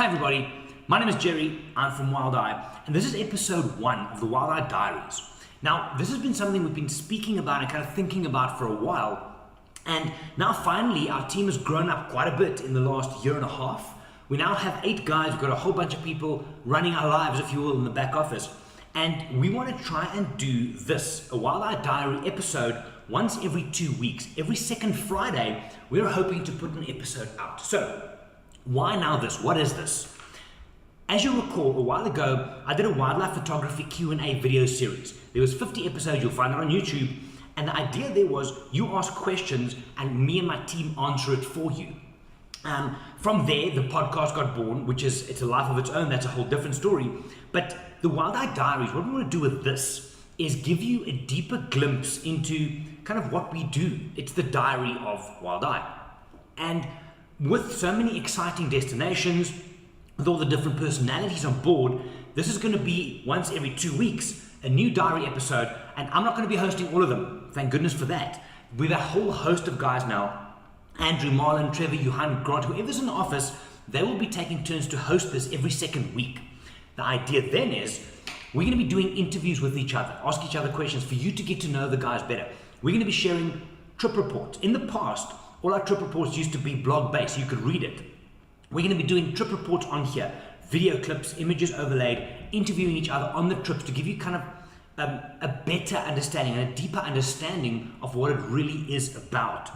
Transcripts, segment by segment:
everybody, my name is Gerry, I'm from Wild Eye, and this is episode 1 of the Wild Eye Diaries. Now, this has been something we've been speaking about and kind of thinking about for a while, and now finally our team has grown up quite a bit in the last year and a half. We now have 8 guys, we've got a whole bunch of people running our lives, if you will, in the back office, and we want to try and do this, a Wild Eye Diary episode once every 2 weeks. Every second Friday, we're hoping to put an episode out. So, why now this? What is this? As you recall, a while ago, I did a wildlife photography Q&A video series. There was 50 episodes, you'll find it on YouTube, and the idea there was you ask questions and me and my team answer it for you. From there, the podcast got born, it's a life of its own, that's a whole different story. But the Wild Eye Diaries, what we want to do with this is give you a deeper glimpse into kind of what we do. It's the diary of Wild Eye. And with so many exciting destinations, with all the different personalities on board, this is going to be once every 2 weeks, a new diary episode, and I'm not going to be hosting all of them. Thank goodness for that. We have a whole host of guys now. Andrew, Marlon, Trevor, Johan, Grant, whoever's in the office, they will be taking turns to host this every second week. The idea then is we're going to be doing interviews with each other, ask each other questions for you to get to know the guys better. We're going to be sharing trip reports. In the past, all our trip reports used to be blog based, so you could read it. We're going to be doing trip reports on here, video clips, images overlaid, interviewing each other on the trips to give you kind of a better understanding and a deeper understanding of what it really is about.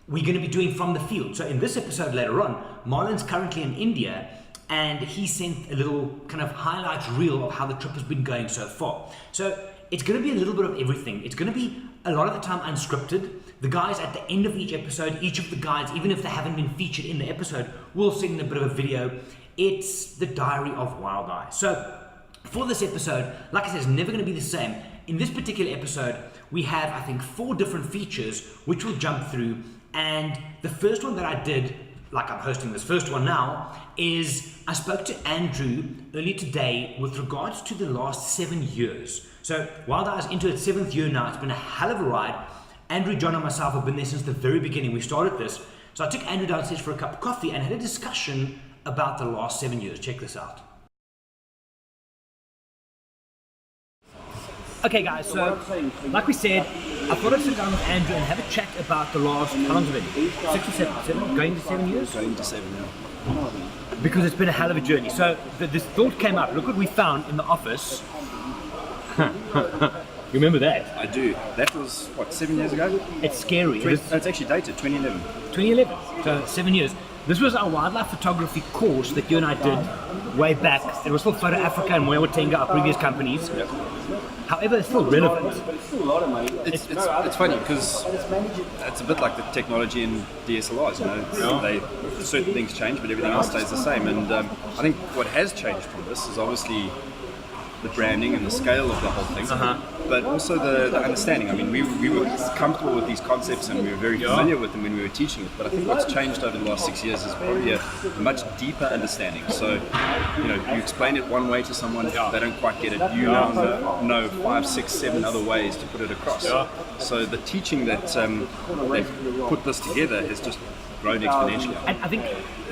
We're going to be doing from the field. So in this episode later on, Marlon's currently in India and he sent a little kind of highlights reel of how the trip has been going so far. So it's going to be a little bit of everything. It's going to be a lot of the time unscripted. The guys at the end of each episode, each of the guys, even if they haven't been featured in the episode, will send in a bit of a video. It's the diary of Wild Eye. So for this episode, like I said, it's never going to be the same. In this particular episode, we have, I think, 4 different features which we'll jump through. And the first one that I did, like I'm hosting this first one now, is I spoke to Andrew earlier today with regards to the last 7 years. So Wild Eye is into its 7th year now. It's been a hell of a ride. Andrew, John and myself have been there since the very beginning. We started this. So I took Andrew downstairs for a cup of coffee and had a discussion about the last 7 years. Check this out. Okay guys, so like we said, I thought I'd sit down with Andrew and have a chat about the last, how long's it been? 6 or 7, going to 7 years? Going to 7 now. Because it's been a hell of a journey. So this thought came up, look what we found in the office. You remember that? I do. That was, what, 7 years ago? It's scary. It's actually dated, 2011. 2011, so 7 years. This was our wildlife photography course that you and I did way back. It was still Photo Africa and Moewa Tenga, our previous companies. Yep. However, it's still relevant. It's funny because it's a bit like the technology in DSLRs, you know. Certain things change, but everything else stays the same. And I think what has changed from this is obviously the branding and the scale of the whole thing, but also the understanding. I mean, we were comfortable with these concepts and we were very familiar with them when we were teaching it, but I think what's changed over the last 6 years is probably a much deeper understanding. So, you know, you explain it one way to someone, they don't quite get it, you now know 5, 6, 7 other ways to put it across. So the teaching that they've put this together has just grown exponentially. And I think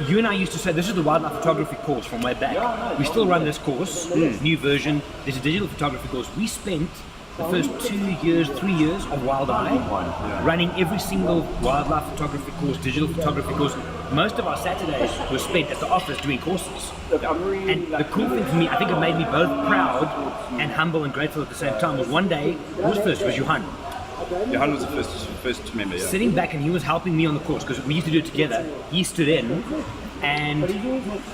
you and I used to say this is the wildlife photography course from way back. We still run this course, new version. There's a digital photography course. We spent the first 2 years, 3 years of Wild Eye running every single wildlife photography course, digital photography course. Most of our Saturdays were spent at the office doing courses. And the cool thing for me, I think it made me both proud and humble and grateful at the same time, was one day, who was first? It was Johan. Johan was the first member, yeah. Sitting back and he was helping me on the course because we used to do it together. He stood in and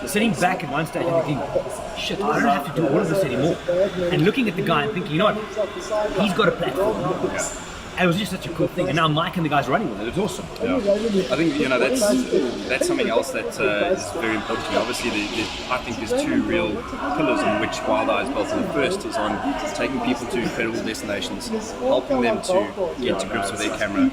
sitting back at one stage and thinking, shit, I don't have to do all of this anymore. And looking at the guy and thinking, you know what, he's got a platform. It was just such a cool thing, and now Mike and the guys running with it. It was awesome. Yeah. I think, you know, that's something else that is very important to me. Obviously, I think there's 2 real pillars on which Wild Eye is built. And the first is on taking people to incredible destinations, helping them to get to grips with their camera,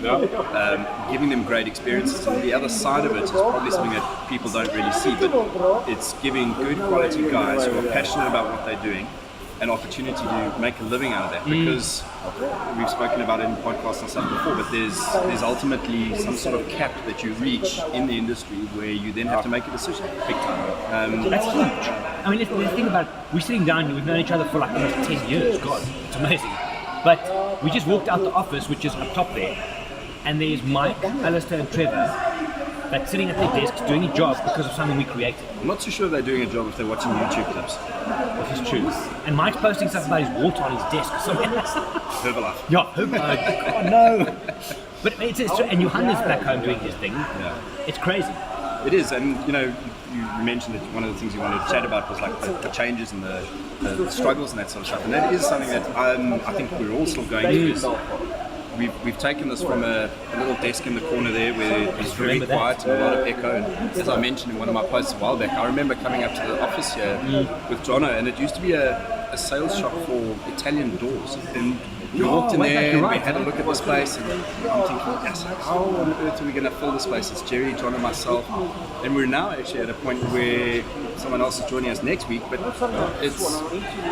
giving them great experiences. And the other side of it is probably something that people don't really see, but it's giving good quality guys who are passionate about what they're doing an opportunity to make a living out of that, because we've spoken about it in podcasts and stuff before, but there's ultimately some sort of cap that you reach in the industry where you then have to make a decision, big time. That's huge. I mean, the thing about we're sitting down here, we've known each other for like almost 10 years. God, it's amazing. But we just walked out the office, which is up top there, and there's Mike, Alistair, and Trevor that's sitting at their desks doing a job because of something we created. I'm not too sure they're doing a job if they're watching YouTube clips. Which is true. And Mike's posting stuff about his Walt on his desk. So Herbalife. yeah, Herbalife. Oh no. But it's true. And Johannes back home doing his thing. Yeah. It's crazy. It is, and you mentioned that one of the things you wanted to chat about was like the changes and the struggles and that sort of stuff. And that is something that I think we're all still going through. Is we've taken this from a little desk in the corner there where it's very quiet and a lot of echo. And as I mentioned in one of my posts a while back, I remember coming up to the office here with Jono, and it used to be a sales shop for Italian doors. And we walked in there and we had a look at this place, and I'm thinking, yes, how on earth are we going to fill this place? It's Gerry, John and myself, and we're now actually at a point where someone else is joining us next week, but it's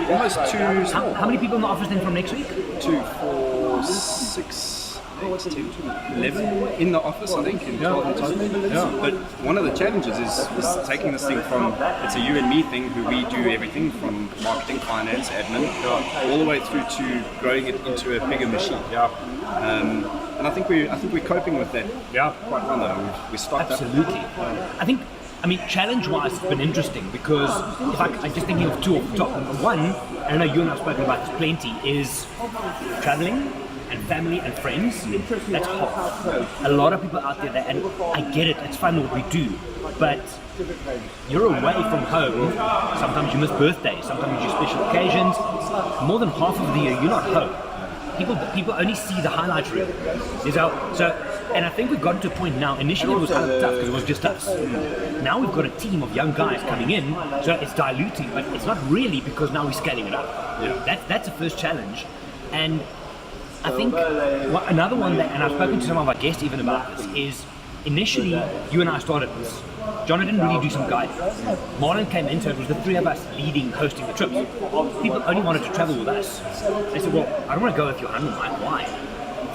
almost too small. How many people in the office then from next week? 2, 4, 6, 8, 10, 11 in the office, I think, in 12 in total. Yeah. But one of the challenges is taking this thing from, it's a you and me thing, who we do everything from marketing, finance, admin, all the way through to growing it into a bigger machine. Yeah. And I think we're coping with that quite well though. We stocked Absolutely. up. I mean, challenge-wise, it's been interesting because if I'm just thinking of two off the top. One, I know you and I have spoken about this plenty, is traveling and family and friends. That's hard. A lot of people out there, and I get it, it's fun what we do, but you're away from home. Sometimes you miss birthdays, sometimes you do special occasions. More than half of the year, you're not home. People only see the highlight reel. And I think we've gotten to a point now. Initially, it was kind of tough because it was just us. Now we've got a team of young guys coming in, so it's diluting, but it's not really because now we're scaling it up. Yeah. That's the first challenge, and I think another one that, and I've spoken to some of our guests even about this, is initially you and I started this. John didn't really do some guiding. Marlon came in, so it was the three of us leading, hosting the trips. People only wanted to travel with us. They said, well, I don't want to go with Johan, why?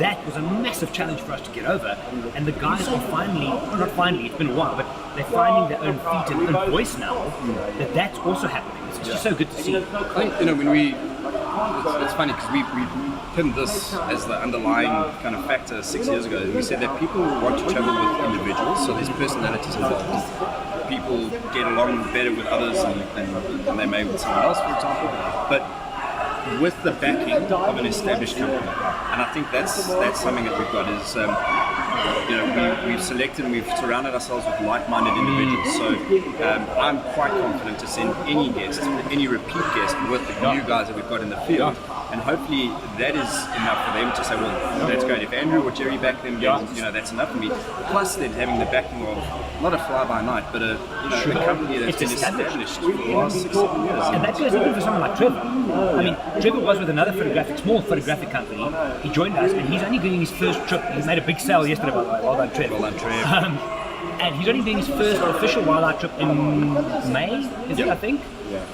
That was a massive challenge for us to get over, and the guys are finally, well, not finally, it's been a while, but they're finding their own feet and own voice now, that's also happening. It's just so good to see. I think, when it's funny because we pinned this as the underlying kind of factor 6 years ago. We said that people want to travel with individuals, so there's personalities involved. People get along better with others than they may with someone else, for example. But with the backing of an established company, and I think that's something that we've got is we've selected and we've surrounded ourselves with like-minded individuals. So I'm quite confident to send any guest, any repeat guest, with the new guys that we've got in the field, and hopefully that is enough for them to say, well, that's great. If Andrew or Gerry back them, that's enough for me. Plus, then having the backing of not a fly-by-night, but a company that's been established for the last 6-7 years. And that goes even for someone like Trevor. I mean, Trevor was with another small photographic company. He joined us, and he's only doing his first trip. He made a big sale yesterday, by the way. Well done, Trev. Well done, Trev. And he's only doing his first official Wild Eye trip in May, is it, I think? Yeah.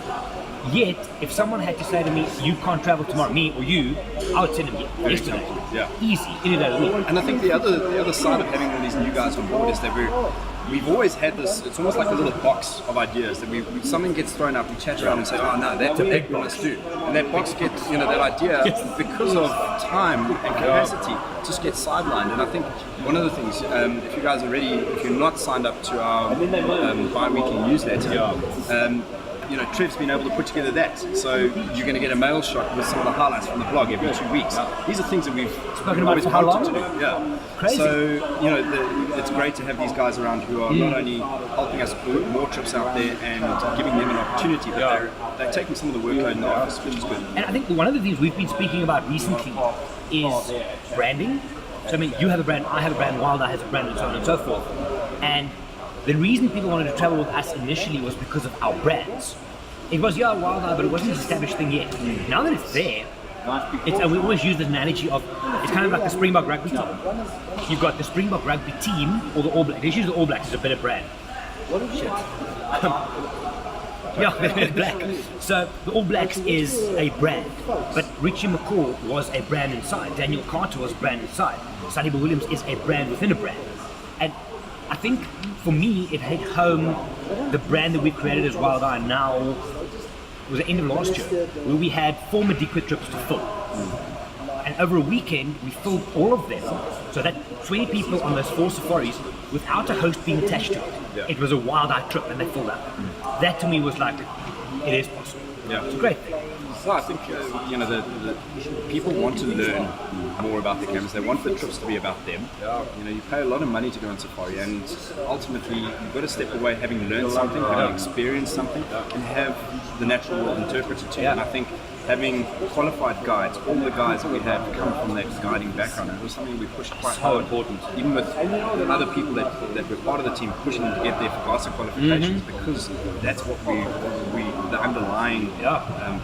Yet, if someone had to say to me, you can't travel tomorrow, me or you, I would send him yesterday. Yeah. Easy, any day of the week. And I think the other side of having all these new guys on board is that we've always had this, it's almost like a little box of ideas that something gets thrown up, we chat around and say, oh no, that's a big one, let's do. And that box gets, that idea, because of time and capacity, just gets sidelined. And I think one of the things, if you guys are ready, if you're not signed up to our bi-weekly newsletter, Trev's been able to put together that. So you're going to get a mail shot with some of the highlights from the blog every 2 weeks. These are things that we've always wanted to do. Yeah. Crazy. So, it's great to have these guys around who are not only helping us book more trips out there and giving them an opportunity, but they're taking some of the workload in the office, which is good. And I think one of the things we've been speaking about recently is branding. So, I mean, you have a brand, I have a brand, Wild Eye has a brand, and so on and so forth. And the reason people wanted to travel with us initially was because of our brands. It was, Wild Eye, but it wasn't an established thing yet. Now that it's there, and we always use the analogy of, it's kind of like the Springbok rugby team. You've got the Springbok rugby team, or the All Blacks. Let's use the All Blacks as a better brand. Shit. Yeah, black. So the All Blacks is a brand, but Richie McCaw was a brand inside. Daniel Carter was a brand inside. Sonny Bill Williams is a brand within a brand. And I think for me, it hit home the brand that we created as Wild Eye now was the end of last year, where we had 4 Madikwa trips to fill. And over a weekend, we filled all of them, so that 20 people on those 4 safaris without a host being attached to it. Yeah. It was a Wild Eye trip and they filled up. That to me was like, it is possible. Yeah. It's a great thing. So I think the people want to learn more about the cameras. They want the trips to be about them. You pay a lot of money to go on safari, and ultimately you've got to step away having learned something, having experienced something, and have the natural world interpreted to you. And I think having qualified guides, all the guys that we have come from that guiding background, it was something we pushed quite hard. Important, even with other people that were part of the team, pushing them to get their FAGASA qualifications, because that's what the underlying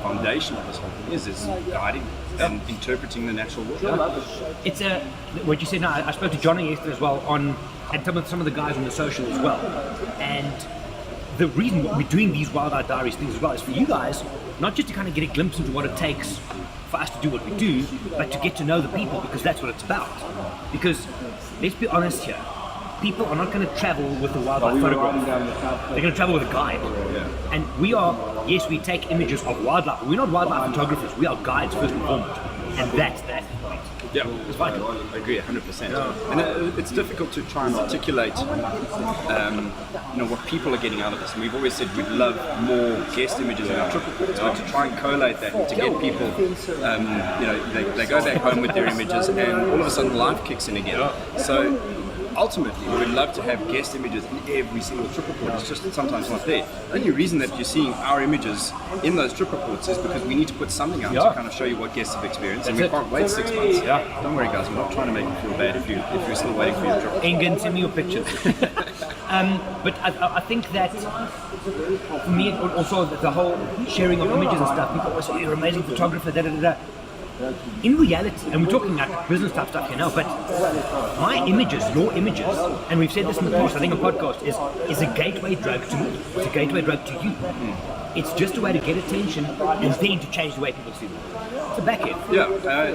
foundation of this whole thing is guiding and interpreting the natural world. It's what you said now. I spoke to Johnny yesterday as well and some of the guys on the social as well. And the reason we're doing these Wild Eye Diaries things as well is for you guys, not just to kind of get a glimpse into what it takes for us to do what we do, but to get to know the people, because that's what it's about. Because let's be honest here, people are not going to travel with a wildlife photograph. They're going to travel with a guide. And we take images of wildlife, but we're not wildlife photographers. We are guides first and foremost. And that's that point. Yeah, it's vital. I agree 100%. And it's difficult to try and articulate, what people are getting out of this. And we've always said we'd love more guest images in our trip reports, but to try and collate that and to get people, they go back home with their images, and all of a sudden life kicks in again. So ultimately, we would love to have guest images in every single trip report. It's just sometimes not there. The only reason that you're seeing our images in those trip reports is because we need to put something out to kind of show you what guests have experienced, and we can't wait 6 months. Don't worry, guys, we're not trying to make you feel bad if you're still waiting for your trip. Engin, send me your pictures. But I think that for me, also the whole sharing of images and stuff, people always say, you're an amazing photographer, da-da-da-da. In reality, and we're talking like business type stuff here now, but my images, your images, and we've said this in the past, I think a podcast is a gateway drug to me. It's a gateway drug to you. It's just a way to get attention and then to change the way people see them. It's a back end. Yeah,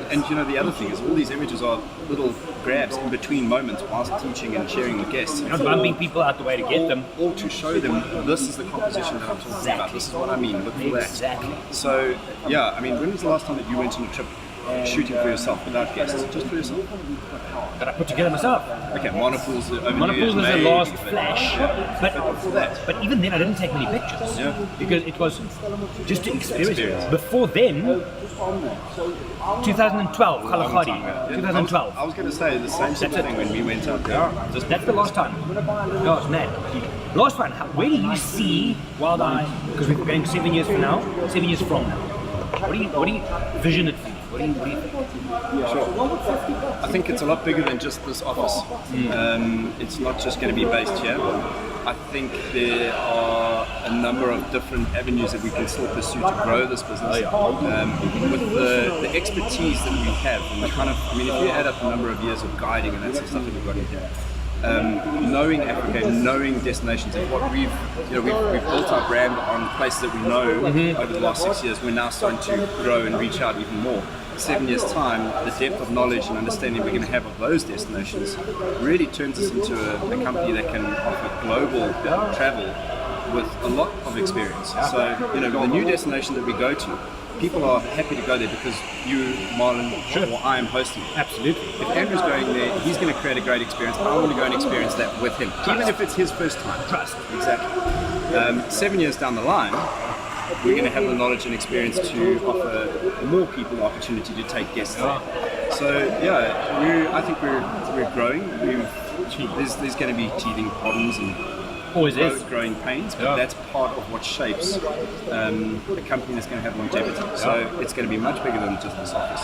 and the other thing is all these images are little grabs in between moments whilst teaching and sharing with guests. You're not bumping people out the way to get them. Or to show them, this is the composition that I'm talking about, this is what I mean, look for that. Exactly. So, when was the last time that you went on a trip shooting for yourself without guests, just for yourself? That I put together myself. Okay, Monopools over Monopools was the last flash, but but even then I didn't take many pictures because it was just to experience. Before then, 2012, Kalahari, 2012. I was going to say the same sort of thing when we went out there. That's the last time. Gosh, man. Last one. Where do you see Wild Eye? Because we're going 7 years from now. 7 years from now. What do you vision it for? What do you think? Sure. I think it's a lot bigger than just this office. It's not just going to be based here. I think there are a number of different avenues that we can still pursue to grow this business. With the expertise that we have, and the kind of, if you add up the number of years of guiding and that sort of stuff that we've got in here, knowing Africa, knowing destinations, and what we've built our brand on places that we know over the last 6 years. We're now starting to grow and reach out even more. 7 years time, the depth of knowledge and understanding we're going to have of those destinations really turns us into a company that can offer global travel with a lot of experience. So, the new destination that we go to, people are happy to go there because you, Marlon, or I am hosting. Absolutely. If Andrew's going there, he's going to create a great experience. I want to go and experience that with him, even if it's his first time. Trust. Exactly. 7 years down the line, we're going to have the knowledge and experience to offer more people the opportunity to take guests there. So I think we're growing. There's going to be teething problems and always growing pains, but that's part of what shapes a company that's going to have longevity. So it's going to be much bigger than just this office,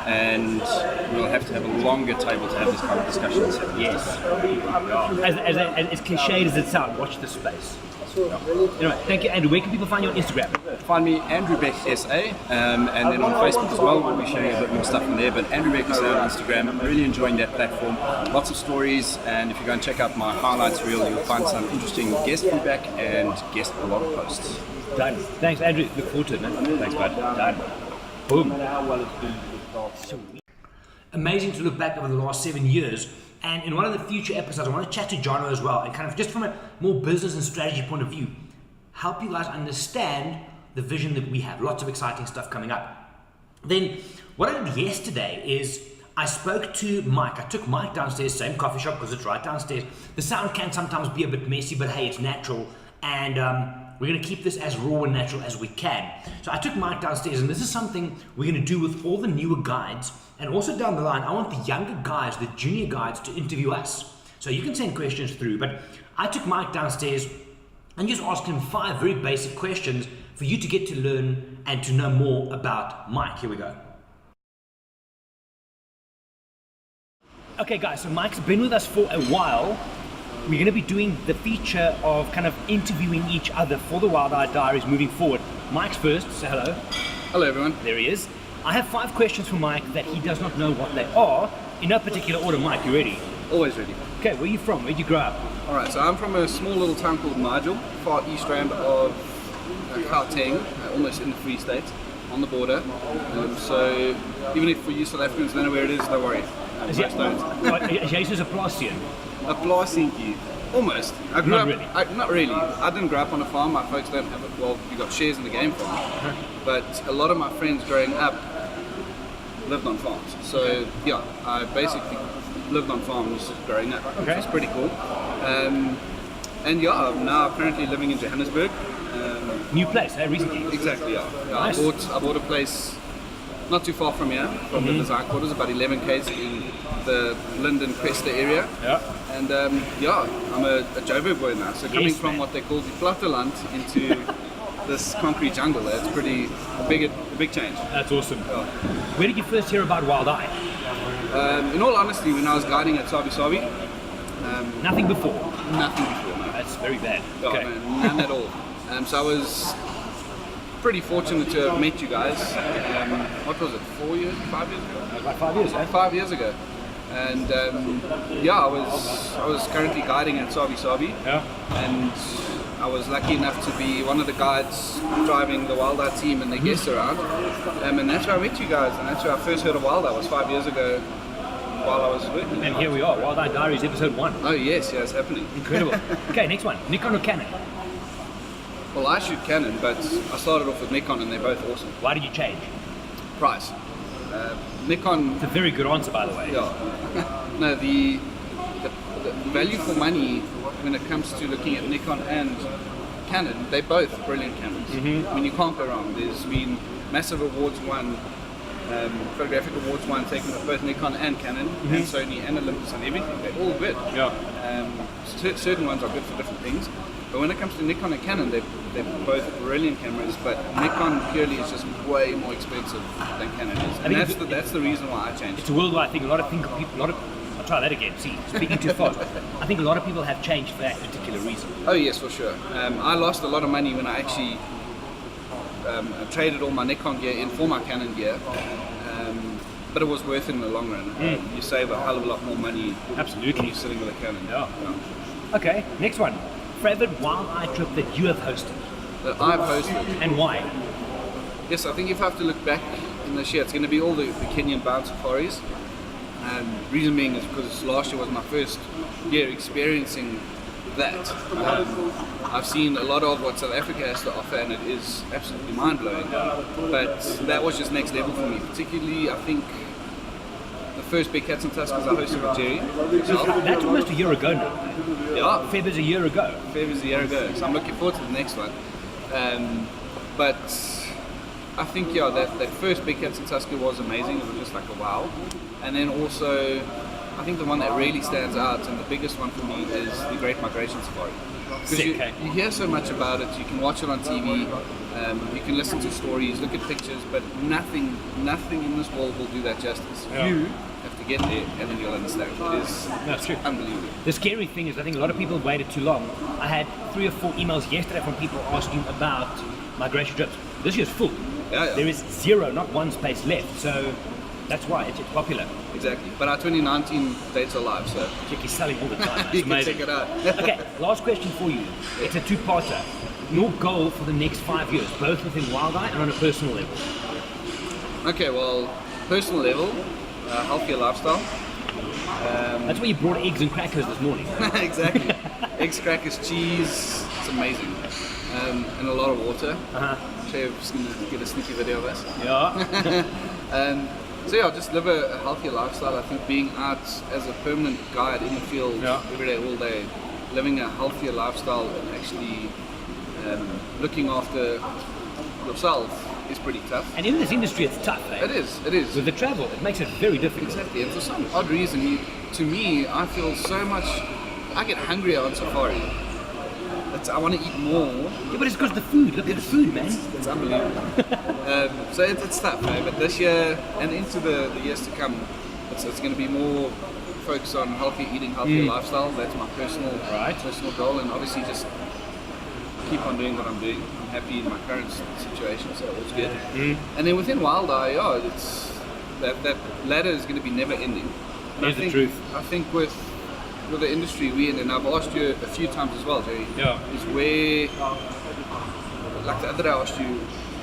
and we'll have to have a longer table to have this kind of discussions. Yes. As cliched as it sounds, watch the space. Anyway, thank you, Andrew. Where can people find you on Instagram? Find me Andrew Beck SA, and then on Facebook as well. We'll be sharing a bit more stuff from there. But Andrew Beck SA on Instagram. I'm really enjoying that platform. Lots of stories, and if you go and check out my highlights reel, you'll find some interesting guest feedback and guest blog posts. Done. Thanks, Andrew. Look forward to it, man. Thanks, bud. Done. Boom. Amazing to look back over the last 7 years. And in one of the future episodes, I want to chat to Jono as well, and kind of just from a more business and strategy point of view, help you guys understand the vision that we have. Lots of exciting stuff coming up. Then, what I did yesterday is I spoke to Mike. I took Mike downstairs, same coffee shop because it's right downstairs. The sound can sometimes be a bit messy, but hey, it's natural. And we're going to keep this as raw and natural as we can. So I took Mike downstairs, and this is something we're going to do with all the newer guides. And also down the line, I want the younger guys, the junior guides, to interview us. So you can send questions through, but I took Mike downstairs and just asked him 5 very basic questions for you to get to learn and to know more about Mike. Here we go. Okay guys, so Mike's been with us for a while. We're going to be doing the feature of kind of interviewing each other for the Wild Eye Diaries moving forward. Mike's first, say hello. Hello everyone. There he is. I have 5 questions for Mike that he does not know what they are. In no particular order. Mike, you ready? Always ready. Okay, where are you from? Where'd you grow up? Alright, so I'm from a small little town called Nigel, far east rand of Gauteng, almost in the Free State, on the border. So even if for you South Africans don't know where it is, don't worry. Is Jesus a Plastian? A Plastian, almost. I grew Not up, really? not really. I didn't grow up on a farm. My folks don't have it. Well, we got shares in the game farm. But a lot of my friends growing up lived on farms. So yeah, I basically lived on farms growing up, which was pretty cool. And yeah, I'm now currently living in Johannesburg. New place, recently? Exactly, yeah. Nice. I bought a place not too far from here, from the design quarters, about 11 k's in the Linden Cresta area. Yeah. And yeah, I'm a Joburg boy now. So coming from what they call the Platteland into this concrete jungle, that's pretty a big change. That's awesome. Yeah. Where did you first hear about Wild Eye? In all honesty, when I was guiding at Sabi Sabi, Nothing before? nothing before, no. That's very bad. Yeah, Okay. man, none at all. So I was pretty fortunate to have met you guys. What was it, 4 years, 5 years ago? About 5 years, 5 years ago. And yeah, I was currently guiding at Sabi Sabi. Yeah. And I was lucky enough to be one of the guides driving the Wild Eye team and their guests around. And that's where I met you guys, and that's where I first heard of Wild Eye, was 5 years ago while I was working. And here we are, Wild Eye Diaries episode 1. Oh yes, yeah, it's happening. Incredible. Okay, next one. Nikon or Canon? Well, I shoot Canon, but I started off with Nikon and they're both awesome. Why did you change? Price. Nikon, It's a very good answer, by the way. yeah. No, the value for money when it comes to looking at Nikon and Canon, they're both brilliant cameras. I mean, you can't go wrong. There's been massive awards won, photographic awards won, taken with both Nikon and Canon, and Sony and Olympus and everything. They're all good. Yeah. Certain ones are good for different things, but when it comes to Nikon and Canon, they're both brilliant cameras. But Nikon purely is just way more expensive than Canon is, and that's the reason why I changed. It's a worldwide thing. I'll try that again. See, speaking too fast. I think a lot of people have changed for that particular reason. Oh yes, for sure. I lost a lot of money when I actually traded all my Nikon gear in for my Canon gear, but it was worth it in the long run. You save a hell of a lot more money. Absolutely. When you're sitting with a Canon. Yeah. Okay, next one. Favorite Wild Eye trip that you have hosted, That I've hosted. and why? Yes, I think if I have to look back in this year, it's going to be all the Kenyan bound safaris. Reason being is because last year was my first year experiencing that. I've seen a lot of what South Africa has to offer, and it is absolutely mind-blowing. But that was just next level for me. Particularly, I think the first Big Cats and Tuskers I hosted with Gerry. That's almost a year ago now. Yeah, February's a year ago. February's a year ago, so I'm looking forward to the next one. But I think that first Big Cats and Tusker was amazing. It was just like a wow. And then also, I think the one that really stands out and the biggest one for me is the Great Migration Safari. Because you hear so much about it, you can watch it on TV, you can listen to stories, look at pictures, but nothing in this world will do that justice. Yeah. You have to get there and then you'll understand. It is unbelievable. The scary thing is I think a lot of people waited too long. I had 3 or 4 emails yesterday from people asking about migration trips. This year's full. Yeah. There is 0, not 1 space left. So that's why it's popular. Exactly. But our 2019 dates are live, so Check is selling all the time. It's you can amazing. check it out. Okay, last question for you. It's a 2-parter. your goal for the next 5 years, both within Wild Eye and on a personal level? Okay, well, personal level, healthier lifestyle. That's why you brought eggs and crackers this morning. Exactly. Eggs, crackers, cheese. It's amazing. And a lot of water. Actually, I'm just going to get a sneaky video of this. Yeah. So yeah, just live a healthier lifestyle. I think being out as a permanent guide in the field every day, all day, living a healthier lifestyle and actually looking after yourself is pretty tough. And in this industry, it's tough, eh? It is. With the travel, it makes it very difficult. Exactly, and for some odd reason, to me, I feel so much, I get hungrier on safari. I want to eat more. Yeah, but it's because of the food. Look at the food, man. It's unbelievable. So it's tough, eh? But this year and into the years to come, it's going to be more focused on healthy eating, healthier lifestyle. That's my personal goal, and obviously just keep on doing what I'm doing. I'm happy in my current situation, so it's good. And then within Wild Eye, it's that ladder is going to be never ending. Here's the truth. I think with the industry we're in, and I've asked you a few times as well, Gerry, is where, like the other day I asked you,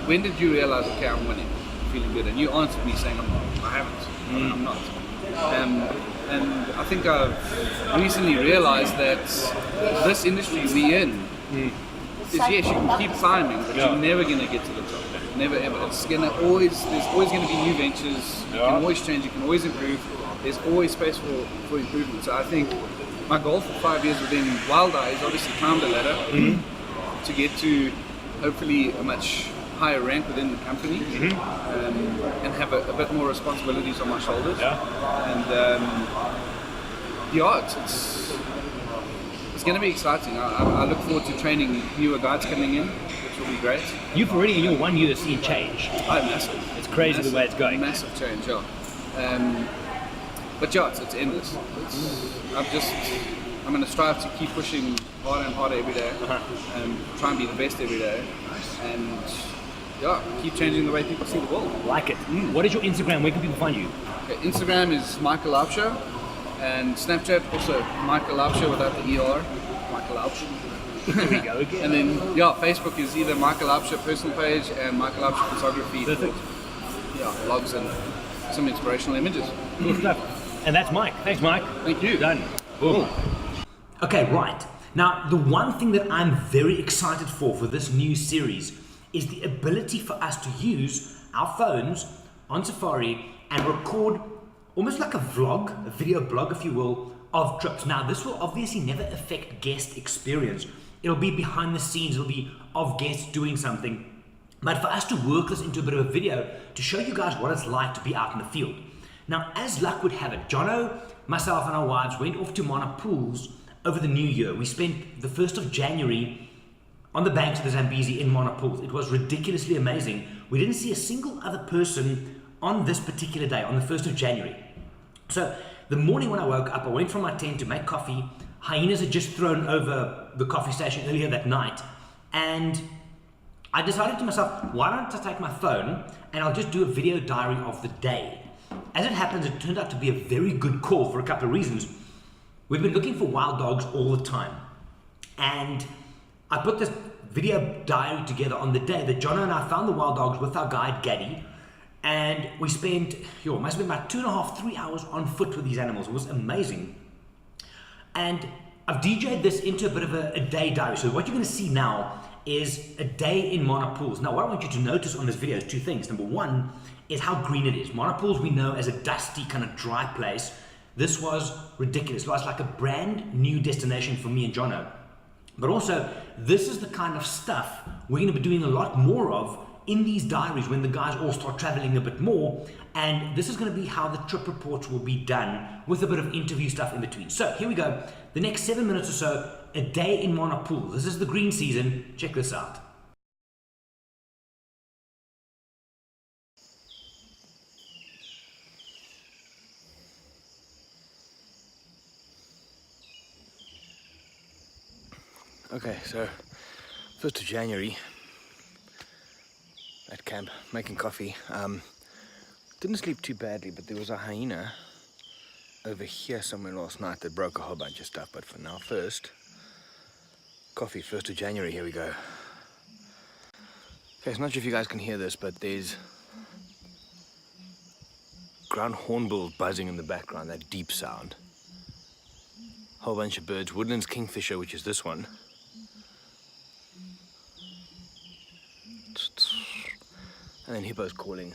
when did you realize, okay, I'm winning, feeling good? And you answered me saying, I haven't, I'm not. And I think I've recently realized that this industry we're in is, yes, you can keep climbing, but you're never going to get to the top. Never ever. It's gonna there's always going to be new ventures. You can always change, you can always improve. There's always space for improvement. So I think my goal for 5 years within Wild Eye is obviously climb the ladder to get to hopefully a much higher rank within the company and have a bit more responsibilities on my shoulders. It's going to be exciting. I look forward to training newer guides coming in, which will be great. You've already in your 1 year seen change. Massive. It's crazy the way it's going. Massive change, but it's endless. I'm going to strive to keep pushing harder and harder every day, and try and be the best every day, and keep changing the way people see the world. Like it. What is your Instagram? Where can people find you? Okay, Instagram is Michael Laubscher, and Snapchat also Michael Laubscher without the ER, Michael Laubscher. There we go again. And then Facebook is either Michael Laubscher personal page and Michael Laubscher photography. Perfect. Vlogs and some inspirational images. Cool stuff. And that's Mike. Thanks, Mike. Thank you. Done. Boom. Okay, right. Now, the one thing that I'm very excited for this new series is the ability for us to use our phones on Safari and record almost like a vlog, a video blog, if you will, of trips. Now, this will obviously never affect guest experience. It'll be behind the scenes. It'll be of guests doing something. But for us to work this into a bit of a video to show you guys what it's like to be out in the field. Now, as luck would have it, Jono, myself and our wives went off to Mana Pools over the new year. We spent the 1st of January on the banks of the Zambezi in Mana Pools. It was ridiculously amazing. We didn't see a single other person on this particular day, on the 1st of January. So the morning when I woke up, I went from my tent to make coffee. Hyenas had just thrown over the coffee station earlier that night. And I decided to myself, why don't I take my phone and I'll just do a video diary of the day. As it happens, it turned out to be a very good call for a couple of reasons. We've been looking for wild dogs all the time. And I put this video diary together on the day that Jono and I found the wild dogs with our guide, Gerry. And we spent, must have been about 2.5, 3 hours on foot with these animals. It was amazing. And I've DJ'd this into a bit of a day diary. So what you're going to see now is a day in Mana Pools. Now, what I want you to notice on this video is two things. Number one is how green it is. Mana Pools we know as a dusty, kind of dry place. This was ridiculous. It was like a brand new destination for me and Jono. But also, this is the kind of stuff we're going to be doing a lot more of in these diaries when the guys all start traveling a bit more. And this is going to be how the trip reports will be done with a bit of interview stuff in between. So here we go. The next 7 minutes or so, a day in Mana Pool. This is the green season. Check this out. Okay, so 1st of January at camp, making coffee. Didn't sleep too badly, but there was a hyena over here somewhere last night that broke a whole bunch of stuff. But for now, first, coffee, 1st of January, here we go. Okay, I'm not sure if you guys can hear this, but there's ground hornbill buzzing in the background, that deep sound. Whole bunch of birds, woodlands kingfisher, which is this one. And then hippos calling.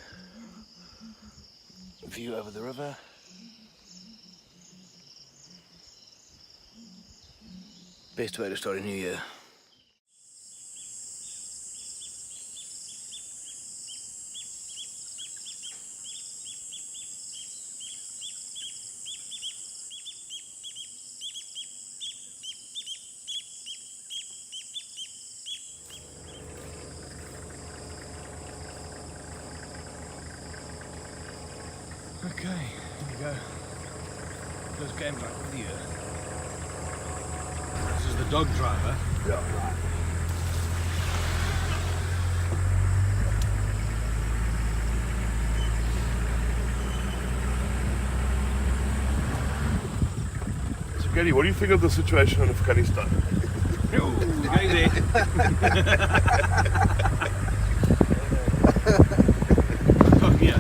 View over the river. Best way to start a new year. Okay, here we go. First game drive of the year. This is the dog driver. Yeah. So Gerry, what do you think of the situation in Afghanistan? Going there. Oh, yeah.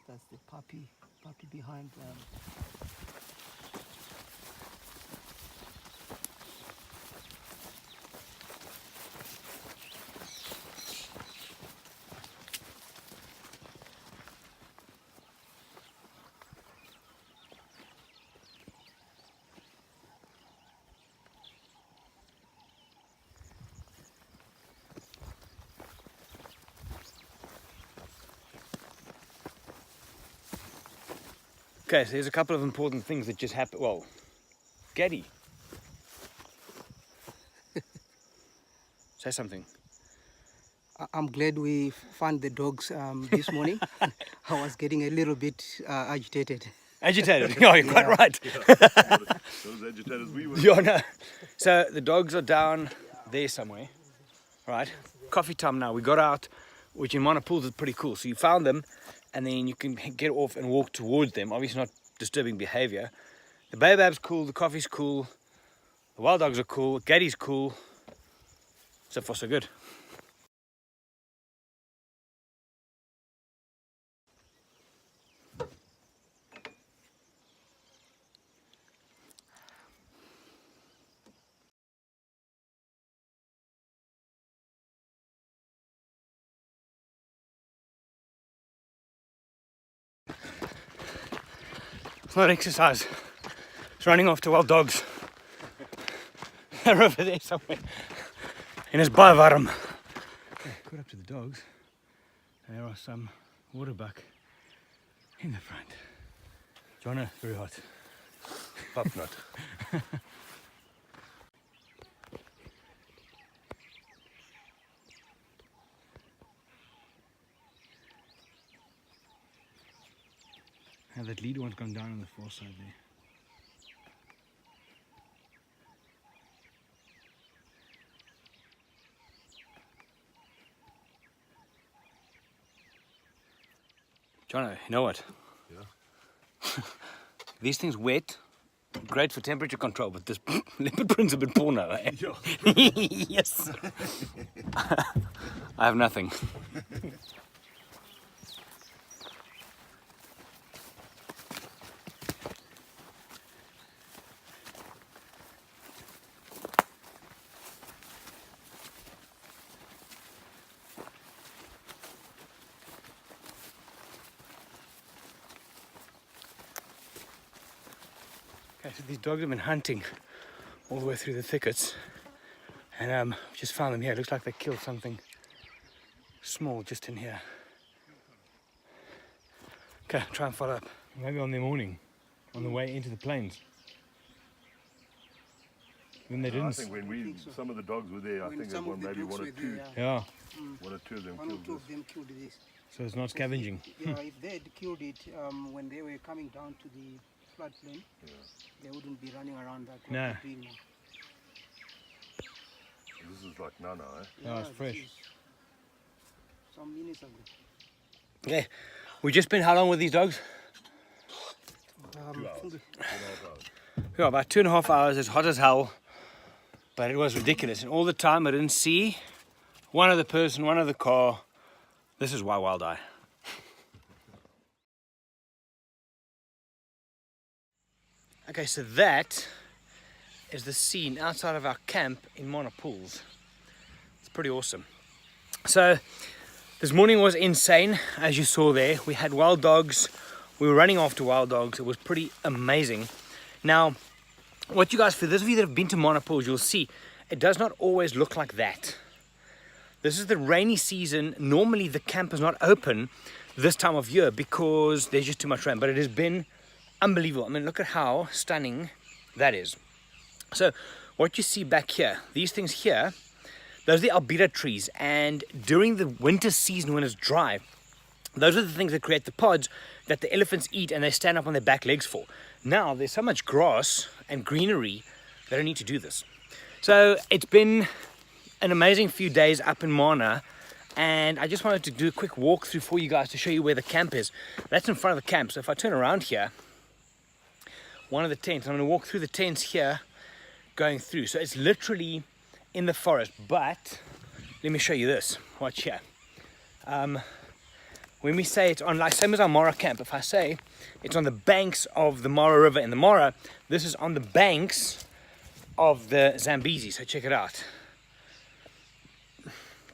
That's the puppy behind Okay, so there's a couple of important things that just happened. Well, Gerry. Say something. I'm glad we found the dogs this morning. I was getting a little bit agitated. Agitated. Yeah, you're quite right. Those agitators we were. Yeah, no. So the dogs are down there somewhere, right? Coffee time now. We got out, which in minor pools is pretty cool. So you found them, and then you can get off and walk towards them. Obviously not disturbing behavior. The baobab's cool, the coffee's cool, the wild dogs are cool, Gerry's cool. So far so good. It's not exercise. It's running after wild dogs. They're over there somewhere. In his barvarm. Okay, got up to the dogs. There are some waterbuck in the front. Joanna, very hot. Pop nut. And that lead one's gone down on the far side there. Jono, you know what? Yeah. These things wet, great for temperature control, but this leopard print's a bit poor now, eh? Yeah. Yes. I have nothing. Okay, so these dogs have been hunting all the way through the thickets, and just found them here. It looks like they killed something small just in here. Okay, try and follow up. Maybe on the morning, on the way into the plains. When they I didn't. think when some of the dogs were there, I think there were maybe one or two. Yeah. One or two of them One or killed two this. of them killed this. So it's not scavenging. Yeah, if they had killed it when they were coming down to the floodplain, they wouldn't be running around that. No. What they're doing now. This is like nana, eh? Yeah, it's this fresh. is some minutes ago. Okay, we just been how long with these dogs? 2 hours. 2.5 hours. Yeah, about 2.5 hours. It's hot as hell, but it was ridiculous. And all the time I didn't see one other person, one other car. This is why Wild Eye. Okay, so that is the scene outside of our camp in Monopools. It's pretty awesome. So this morning was insane, as you saw there. We had wild dogs. We were running after wild dogs. It was pretty amazing. Now, what you guys, for those of you that have been to Monopools, you'll see it does not always look like that. This is the rainy season. Normally the camp is not open this time of year because there's just too much rain, but it has been unbelievable. I mean, look at how stunning that is. So what you see back here, these things here, those are the albida trees, and during the winter season when it's dry, those are the things that create the pods that the elephants eat and they stand up on their back legs for. Now there's so much grass and greenery, they don't need to do this. So it's been an amazing few days up in Mana, and I just wanted to do a quick walkthrough for you guys to show you where the camp is. That's in front of the camp. So if I turn around here, one of the tents, I'm going to walk through the tents here, going through. So it's literally in the forest, but let me show you this. Watch here. When we say it's on, like same as our Mara camp, if I say it's on the banks of the Mara River in the Mara, this is on the banks of the Zambezi. So check it out.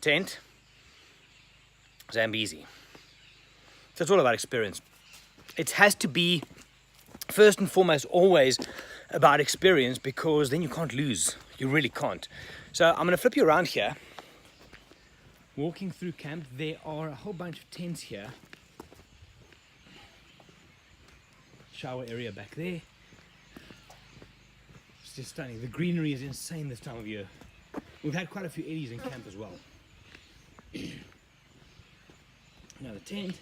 Tent, Zambezi. So it's all about experience. It has to be first and foremost always about experience, because then you can't lose. You really can't. So I'm going to flip you around here. Walking through camp, there are a whole bunch of tents here. Shower area back there. It's just stunning. The greenery is insane this time of year. We've had quite a few eddies in camp as well. Another tent.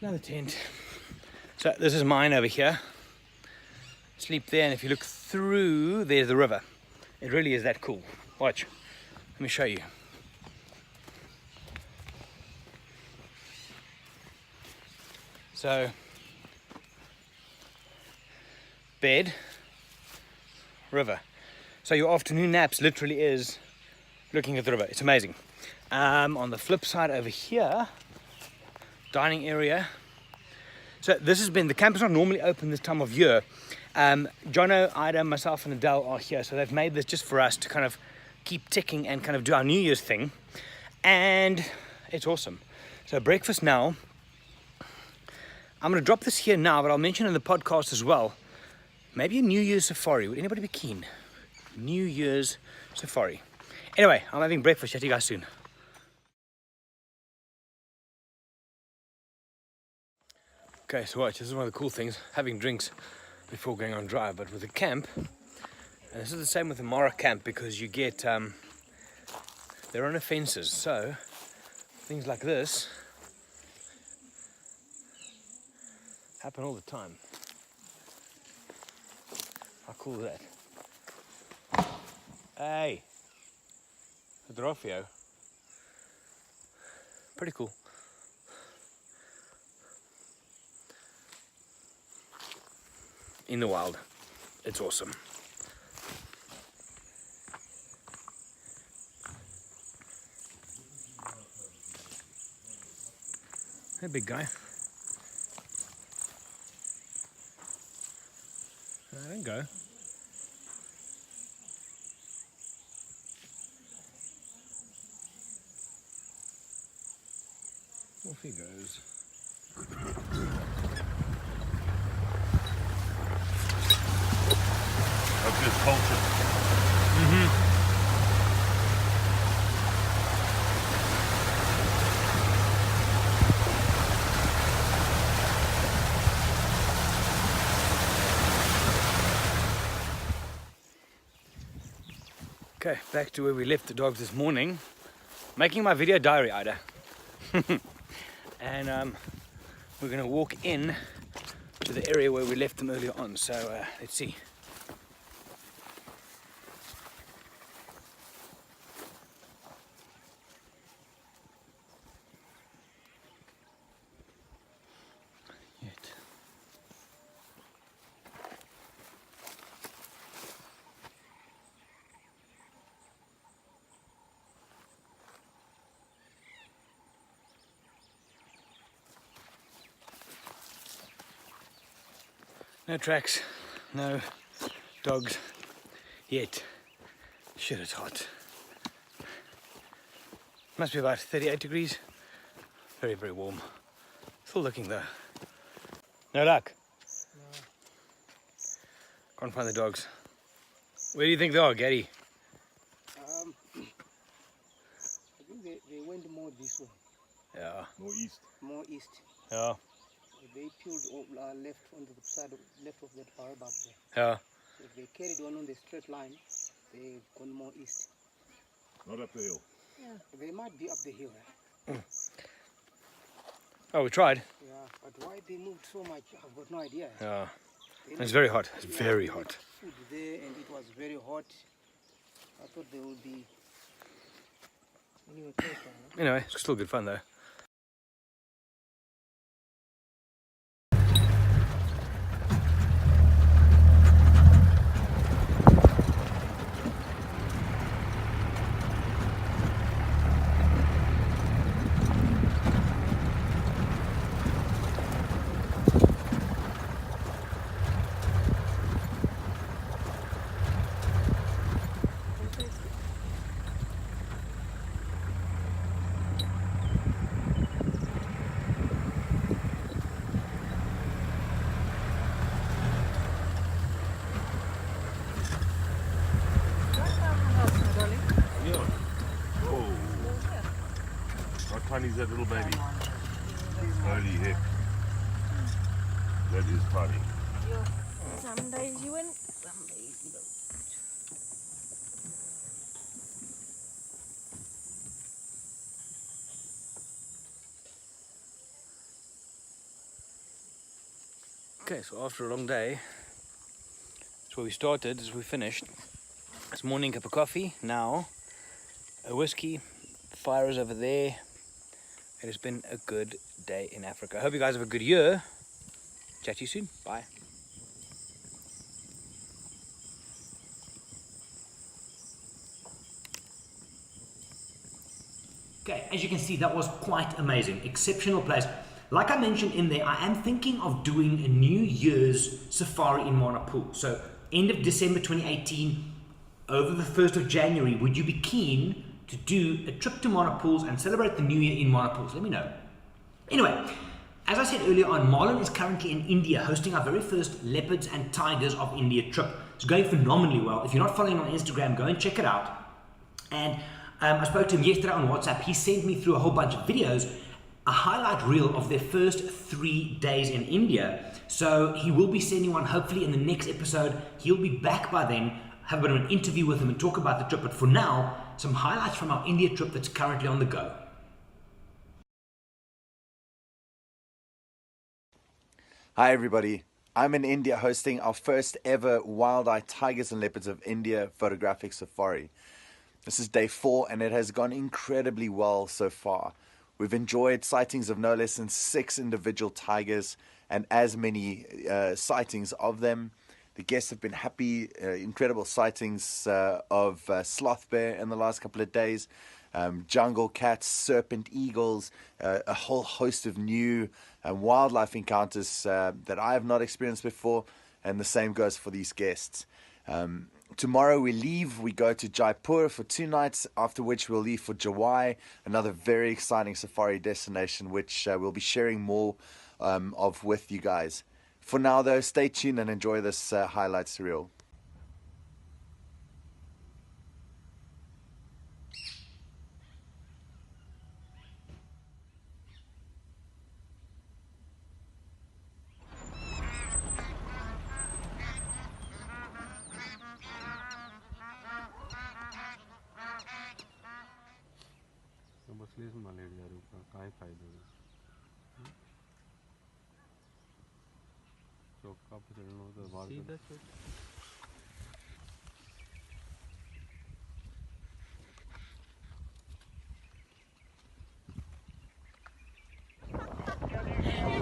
Another tent. So this is mine over here. Sleep there, and if you look through, there's the river. It really is that cool. Watch. Let me show you. So, bed, river. So your afternoon naps literally is looking at the river. It's amazing. On the flip side over here, dining area. So this has been, the camp is not normally open this time of year. Jono, Ida, myself and Adele are here, so they've made this just for us to kind of keep ticking and kind of do our New Year's thing. And it's awesome. So breakfast now. I'm going to drop this here now, but I'll mention in the podcast as well. Maybe a New Year's safari. Would anybody be keen? New Year's safari. Anyway, I'm having breakfast. Chat to you guys soon. Okay, so watch. This is one of the cool things, having drinks before going on drive. But with the camp, and this is the same with the Mara camp, because you get, there are no fences. So things like this Happen all the time. How cool is that? Hey! Hydrophio. Pretty cool. In the wild. It's awesome. Hey, big guy. There you go. Off he goes. That's just culture. Okay, back to where we left the dogs this morning. Making my video diary, Ida. And we're gonna walk in to the area where we left them earlier on. So let's see. Yet. No tracks, no dogs yet. Shit, it's hot. Must be about 38 degrees. Very, very warm. Still looking though. No luck? No. Can't find the dogs. Where do you think they are, Gerry? I think they went more this way. Yeah. More east. More east. Yeah. They peeled left onto the side left of that baobab there. Yeah. So if they carried on the straight line, they've gone more east. Not up the hill. Yeah. They might be up the hill. Oh, we tried. Yeah, but why they moved so much, I've got no idea. Yeah. It's very hot. It's very hot. Food there, and it was very hot. I thought they would be. Anyway, it's still good fun though. Tiny is that little baby? Holy heck. That is tiny. Some days you win, some days you don't. Okay, so after a long day, that's where we started, as we finished. This morning, cup of coffee, now a whiskey, fire is over there. It has been a good day in Africa. I hope you guys have a good year. Chat to you soon. Bye. Okay, as you can see, that was quite amazing. Exceptional place. Like I mentioned in there, I am thinking of doing a New Year's safari in Mana. So end of December 2018, over the 1st of January, would you be keen to do a trip to Mana and celebrate the New Year in Mana? Let me know. Anyway, as I said earlier on, Marlon is currently in India hosting our very first Leopards and Tigers of India trip. It's going phenomenally well. If you're not following on Instagram, go and check it out. And I spoke to him yesterday on WhatsApp. He sent me through a whole bunch of videos, a highlight reel of their first 3 days in India. So he will be sending one hopefully in the next episode. He'll be back by then, have a bit of an interview with him and talk about the trip. But for now, some highlights from our India trip that's currently on the go. Hi everybody, I'm in India hosting our first ever Wild Eye Tigers and Leopards of India photographic safari. This is day 4 and it has gone incredibly well so far. We've enjoyed sightings of no less than 6 individual tigers and as many sightings of them. The guests have been happy, incredible sightings of sloth bear in the last couple of days, jungle cats, serpent eagles, a whole host of new wildlife encounters that I have not experienced before, and the same goes for these guests. Tomorrow we leave, we go to Jaipur for 2 nights, after which we'll leave for Jawai, another very exciting safari destination which we'll be sharing more of with you guys. For now though, stay tuned and enjoy this highlights reel.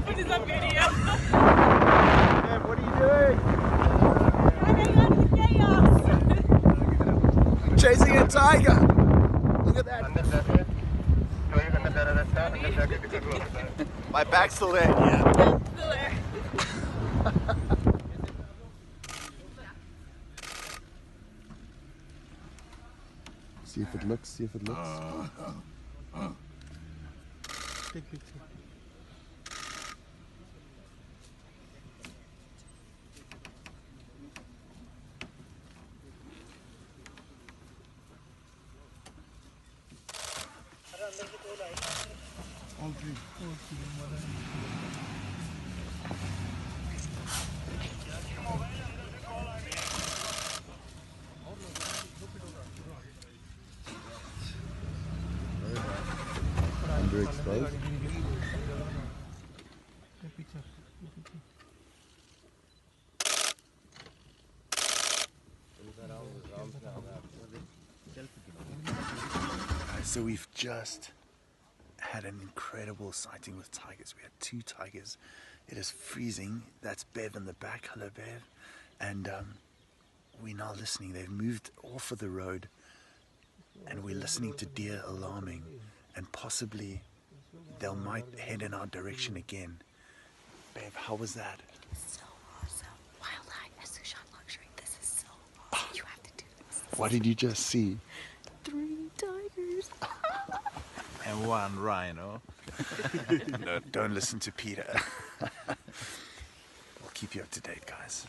Put this on video. What are you doing? Chaos. Chasing a tiger! Look at that! My back's still there, yeah. Still there. See if it looks, see if it looks. Take picture. All three. Underexposed. Take picture. So we've just had an incredible sighting with tigers. We had 2 tigers. It is freezing. That's Bev in the back. Hello, Bev. And we're now listening. They've moved off of the road and we're listening to deer alarming, and possibly they might head in our direction again. Bev, how was that? So awesome. Wild Eye, Sushan Luxury. This is so awesome. You have to do this. What did you just see? 3 tigers. And 1 rhino. No, don't listen to Peter. We'll keep you up to date, guys.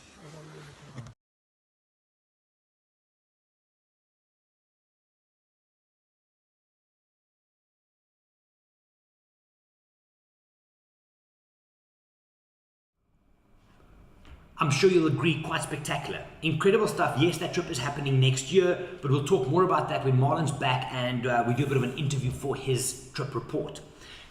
I'm sure you'll agree, quite spectacular. Incredible stuff. Yes, that trip is happening next year, but we'll talk more about that when Marlon's back and we do a bit of an interview for his trip report.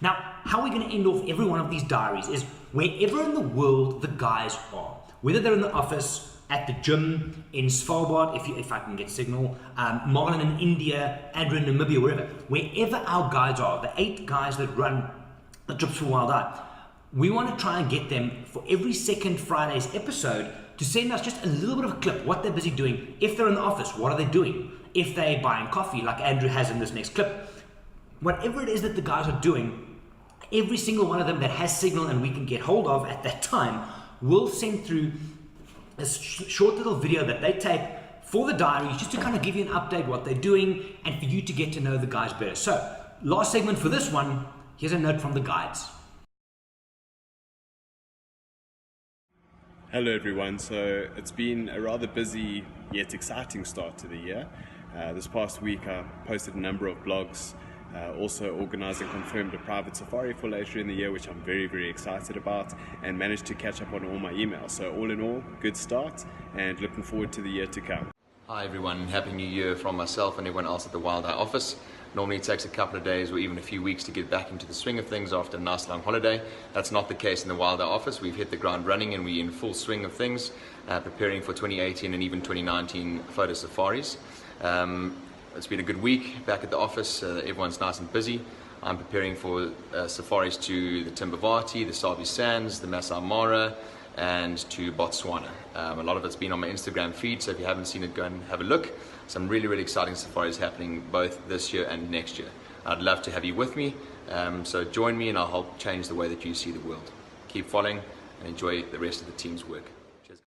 Now, how we're going to end off every one of these diaries is wherever in the world the guys are, whether they're in the office, at the gym, in Svalbard, if I can get signal, Marlon in India, Andrew in Namibia, wherever our guys are, the 8 guys that run the trips for Wild Eye, we want to try and get them for every second Friday's episode to send us just a little bit of a clip, what they're busy doing. If they're in the office, what are they doing? If they're buying coffee, like Andrew has in this next clip, whatever it is that the guys are doing, every single one of them that has signal and we can get hold of at that time, will send through a short little video that they take for the diaries, just to kind of give you an update what they're doing and for you to get to know the guys better. So, last segment for this one, here's a note from the guides. Hello everyone, so it's been a rather busy yet exciting start to the year. This past week I posted a number of blogs, also organised and confirmed a private safari for later in the year, which I'm very, very excited about, and managed to catch up on all my emails. So all in all, good start and looking forward to the year to come. Hi everyone, Happy New Year from myself and everyone else at the Wild Eye office. Normally it takes a couple of days or even a few weeks to get back into the swing of things after a nice long holiday. That's not the case in the Wild Eye office. We've hit the ground running and we're in full swing of things, preparing for 2018 and even 2019 photo safaris. It's been a good week back at the office. Everyone's nice and busy. I'm preparing for safaris to the Timbavati, the Sabi Sands, the Masai Mara, and to Botswana. A lot of it's been on my Instagram feed, so if you haven't seen it, go and have a look. Some really, really exciting safaris happening both this year and next year. I'd love to have you with me, so join me and I'll help change the way that you see the world. Keep following and enjoy the rest of the team's work. Cheers.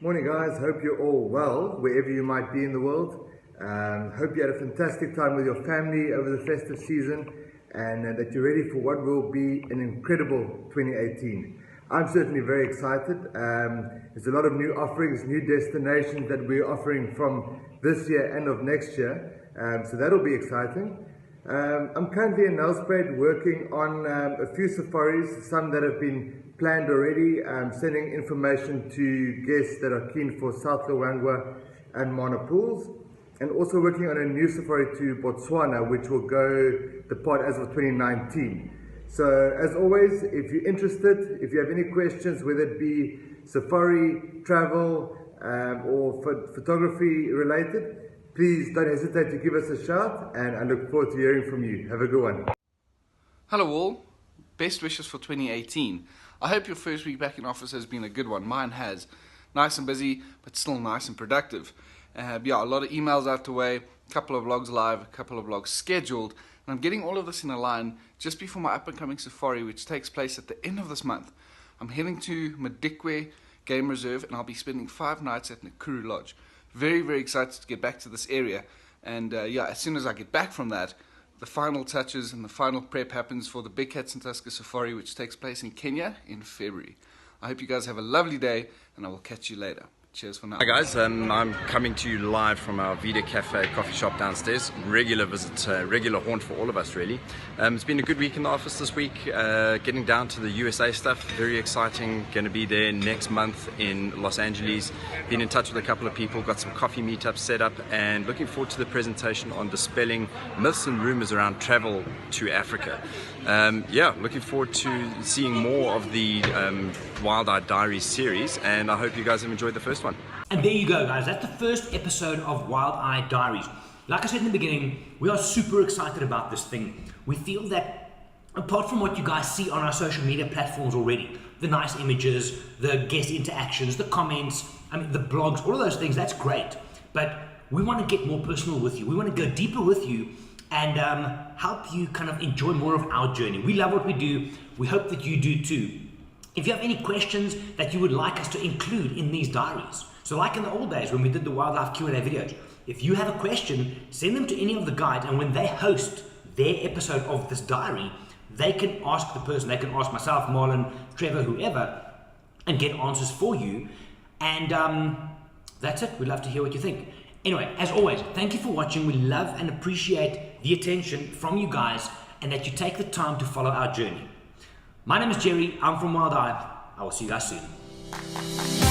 Morning guys, hope you're all well, wherever you might be in the world. Hope you had a fantastic time with your family over the festive season and that you're ready for what will be an incredible 2018. I'm certainly very excited. There's a lot of new offerings, new destinations that we're offering from this year and of next year, so that'll be exciting. I'm currently in Nelspruit working on a few safaris, some that have been planned already, sending information to guests that are keen for South Luangwa and Mana Pools, and also working on a new safari to Botswana, which will go depart as of 2019. So as always, if you're interested, if you have any questions, whether it be safari, travel, or photography related, please don't hesitate to give us a shout, and I look forward to hearing from you. Have a good one. Hello all, best wishes for 2018. I hope your first week back in office has been a good one. Mine has. Nice and busy, but still nice and productive. Yeah, a lot of emails out the way, a couple of vlogs live, a couple of vlogs scheduled, and I'm getting all of this in a line just before my up-and-coming safari, which takes place at the end of this month. I'm heading to Madikwe Game Reserve, and I'll be spending 5 nights at Nakuru Lodge. Very, very excited to get back to this area, and yeah, as soon as I get back from that, the final touches and the final prep happens for the Big Cats and Tusker Safari, which takes place in Kenya in February. I hope you guys have a lovely day, and I will catch you later. Cheers for now. Hi guys, I'm coming to you live from our Vida Cafe coffee shop downstairs. Regular visit, regular haunt for all of us really. It's been a good week in the office this week, getting down to the USA stuff, very exciting. Going to be there next month in Los Angeles. Been in touch with a couple of people, got some coffee meetups set up, and looking forward to the presentation on dispelling myths and rumors around travel to Africa. Yeah, looking forward to seeing more of the Wild Eye Diaries series, and I hope you guys have enjoyed the first one. And there you go, guys. That's the first episode of Wild Eye Diaries. Like I said in the beginning, we are super excited about this thing. We feel that apart from what you guys see on our social media platforms already, the nice images, the guest interactions, the comments, I mean the blogs, all of those things, that's great. But we want to get more personal with you. We want to go deeper with you and help you kind of enjoy more of our journey. We love what we do. We hope that you do too. If you have any questions that you would like us to include in these diaries, so like in the old days when we did the wildlife Q&A videos, if you have a question, send them to any of the guides, and when they host their episode of this diary, they can ask the person, they can ask myself, Marlon, Trevor, whoever, and get answers for you. And that's it. We'd love to hear what you think. Anyway, as always, thank you for watching. We love and appreciate the attention from you guys and that you take the time to follow our journey. My name is Gerry. I'm from Wild Eye. I will see you guys soon.